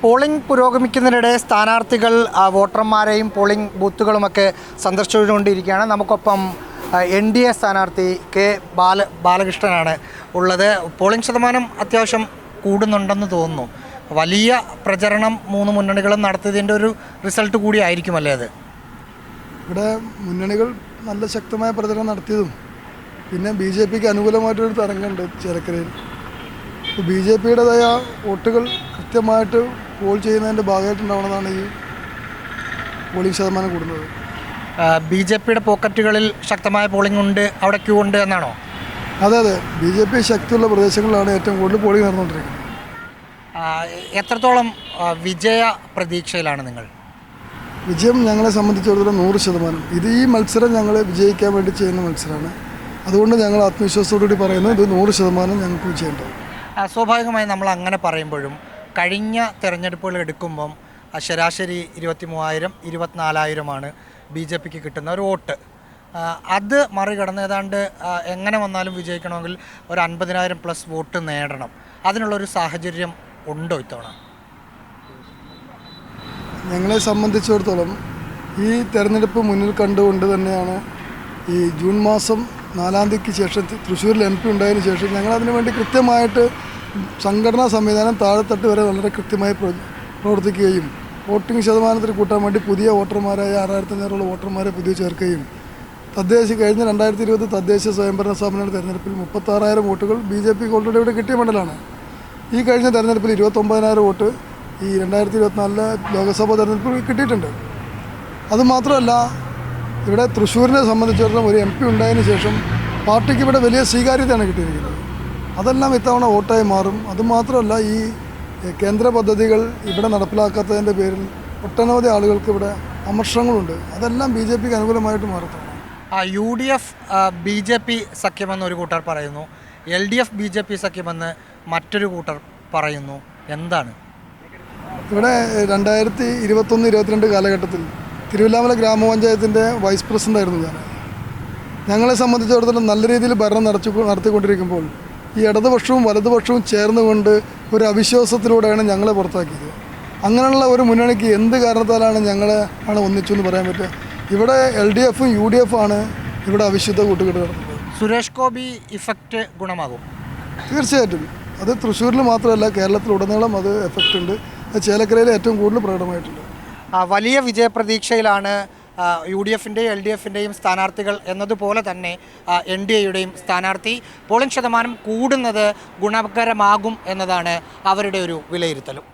Polling പുരോഗമിക്കുന്നതിനിടെ സ്ഥാനാർത്ഥികൾ വോട്ടർമാരെയും polling ബൂത്തുകളുമൊക്കെ സന്ദർശിച്ചുകൊണ്ടിരിക്കുകയാണ്. നമുക്കൊപ്പം NDA സ്ഥാനാർത്ഥി കെ ബാലകൃഷ്ണനാണ് ഉള്ളത്. പോളിംഗ് ശതമാനം അത്യാവശ്യം കൂടുന്നുണ്ടെന്ന് തോന്നുന്നു. വലിയ പ്രചരണം മൂന്ന് മുന്നണികളും നടത്തിയതിൻ്റെ ഒരു റിസൾട്ട് കൂടി ആയിരിക്കുമല്ലേ അത്? ഇവിടെ മുന്നണികൾ നല്ല ശക്തമായ പ്രചരണം നടത്തിയതും പിന്നെ BJPക്ക് അനുകൂലമായിട്ടൊരു തരംഗമുണ്ട് ചേലക്കരയിൽ. ഇപ്പോൾ BJPയുടേതായ വോട്ടുകൾ കൃത്യമായിട്ട് പോൾ ചെയ്യുന്നതിൻ്റെ ഭാഗമായിട്ടുണ്ടാവണമെന്നാണ് ഈ പോളിംഗ് ശതമാനം കൂടുന്നത്. BJPയുടെ പോക്കറ്റുകളിൽ ശക്തമായ പോളിംഗ് ഉണ്ട്, അവിടെ ക്യൂ ഉണ്ട് എന്നാണോ? അതെ, BJP ശക്തിയുള്ള പ്രദേശങ്ങളിലാണ് ഏറ്റവും കൂടുതൽ പോളിംഗ് നടന്നുകൊണ്ടിരിക്കുന്നത്. എത്രത്തോളം വിജയ പ്രതീക്ഷയിലാണ് നിങ്ങൾ? വിജയം ഞങ്ങളെ സംബന്ധിച്ചിടത്തോളം 100%. ഈ മത്സരം ഞങ്ങൾ വിജയിക്കാൻ വേണ്ടി ചെയ്യുന്ന മത്സരമാണ്. അതുകൊണ്ട് ഞങ്ങൾ ആത്മവിശ്വാസത്തോടുകൂടി പറയുന്നത് ഇത് 100% ഞങ്ങൾക്ക് വിജയമുണ്ടാവും. സ്വാഭാവികമായി നമ്മൾ അങ്ങനെ പറയുമ്പോഴും കഴിഞ്ഞ തെരഞ്ഞെടുപ്പുകൾ എടുക്കുമ്പം ശരാശരി 23,000 24,000 BJPക്ക് കിട്ടുന്ന ഒരു വോട്ട്. അത് മറികടന്ന് ഏതാണ്ട് എങ്ങനെ വന്നാലും വിജയിക്കണമെങ്കിൽ ഒരു 50,000+ വോട്ട് നേടണം. അതിനുള്ളൊരു സാഹചര്യം ഉണ്ടോ ഇത്തവണ? ഞങ്ങളെ സംബന്ധിച്ചിടത്തോളം ഈ തെരഞ്ഞെടുപ്പ് മുന്നിൽ കണ്ടുകൊണ്ട് തന്നെയാണ് ഈ ജൂൺ മാസം 4-ാം തീയതിക്ക് ശേഷം തൃശ്ശൂരിൽ MP ഉണ്ടായതിനു ശേഷം ഞങ്ങളതിനു വേണ്ടി കൃത്യമായിട്ട് സംഘടനാ സംവിധാനം താഴെത്തട്ട് വരെ വളരെ കൃത്യമായി പ്രവർത്തിക്കുകയും വോട്ടിംഗ് ശതമാനത്തിൽ കൂട്ടാൻ വേണ്ടി പുതിയ വോട്ടർമാരായ 6,500 വോട്ടർമാരെ പുതിയ ചേർക്കുകയും കഴിഞ്ഞ 2020 തദ്ദേശ സ്വയംഭരണ സ്ഥാപന തെരഞ്ഞെടുപ്പിൽ 36,000 വോട്ടുകൾ BJPക്ക് ഓൾറെഡി ഇവിടെ കിട്ടിയ മണ്ഡലമാണ്. ഈ കഴിഞ്ഞ തെരഞ്ഞെടുപ്പിൽ 29,000 വോട്ട് ഈ 2024 ലോക്സഭാ തെരഞ്ഞെടുപ്പിൽ കിട്ടിയിട്ടുണ്ട്. അതുമാത്രമല്ല, ഇവിടെ തൃശ്ശൂരിനെ സംബന്ധിച്ചിടത്തോളം ഒരു MP ഉണ്ടായതിനു ശേഷം പാർട്ടിക്ക് ഇവിടെ വലിയ സ്വീകാര്യതയാണ് കിട്ടിയിരിക്കുന്നത്. അതെല്ലാം ഇത്തവണ വോട്ടായി മാറും. അതുമാത്രമല്ല, ഈ കേന്ദ്ര പദ്ധതികൾ ഇവിടെ നടപ്പിലാക്കാത്തതിൻ്റെ പേരിൽ ഒട്ടനവധി ആളുകൾക്ക് ഇവിടെ അമർഷങ്ങളുണ്ട്. അതെല്ലാം BJPക്ക് അനുകൂലമായിട്ട് മാറത്താണ്. UDF BJP സഖ്യമെന്ന് ഒരു കൂട്ടർ പറയുന്നു, LDF BJP സഖ്യമെന്ന് മറ്റൊരു കൂട്ടർ പറയുന്നു. എന്താണ് ഇവിടെ 2021-22 കാലഘട്ടത്തിൽ തിരുവല്ലാമല ഗ്രാമപഞ്ചായത്തിൻ്റെ വൈസ് പ്രസിഡൻ്റായിരുന്നു ഞാൻ. ഞങ്ങളെ സംബന്ധിച്ചിടത്തോളം നല്ല രീതിയിൽ ഭരണം നടത്തിക്കൊണ്ടിരിക്കുമ്പോൾ ഈ ഇടതുപക്ഷവും വലതുപക്ഷവും ചേർന്നുകൊണ്ട് ഒരു അവിശ്വാസത്തിലൂടെയാണ് ഞങ്ങളെ പുറത്താക്കിയത്. അങ്ങനെയുള്ള ഒരു മുന്നണിക്ക് എന്ത് കാരണത്താലാണ് ഞങ്ങളെ ഒന്നിച്ചു എന്ന് പറയാൻ പറ്റുക? ഇവിടെ LDFും UDF ആണ് ഇവിടെ അവിശുദ്ധ കൂട്ടുകെട്ട് നടത്തുന്നത്. സുരേഷ് ഗോപി ഇഫക്റ്റ് ഗുണമാകും? തീർച്ചയായിട്ടും. അത് തൃശ്ശൂരിൽ മാത്രമല്ല, കേരളത്തിലുടനീളം അത് എഫക്റ്റ് ഉണ്ട്. അത് ചേലക്കരയിൽ ഏറ്റവും കൂടുതൽ പ്രകടമായിട്ടുണ്ട്. വലിയ വിജയപ്രതീക്ഷയിലാണ് UDFൻ്റെയും LDFൻ്റെയും സ്ഥാനാർത്ഥികൾ എന്നതുപോലെ തന്നെ NDAയുടെയും സ്ഥാനാർത്ഥി. പോളിംഗ് ശതമാനം കൂടുന്നത് ഗുണകരമാകും എന്നതാണ് അവരുടെ ഒരു വിലയിരുത്തലും.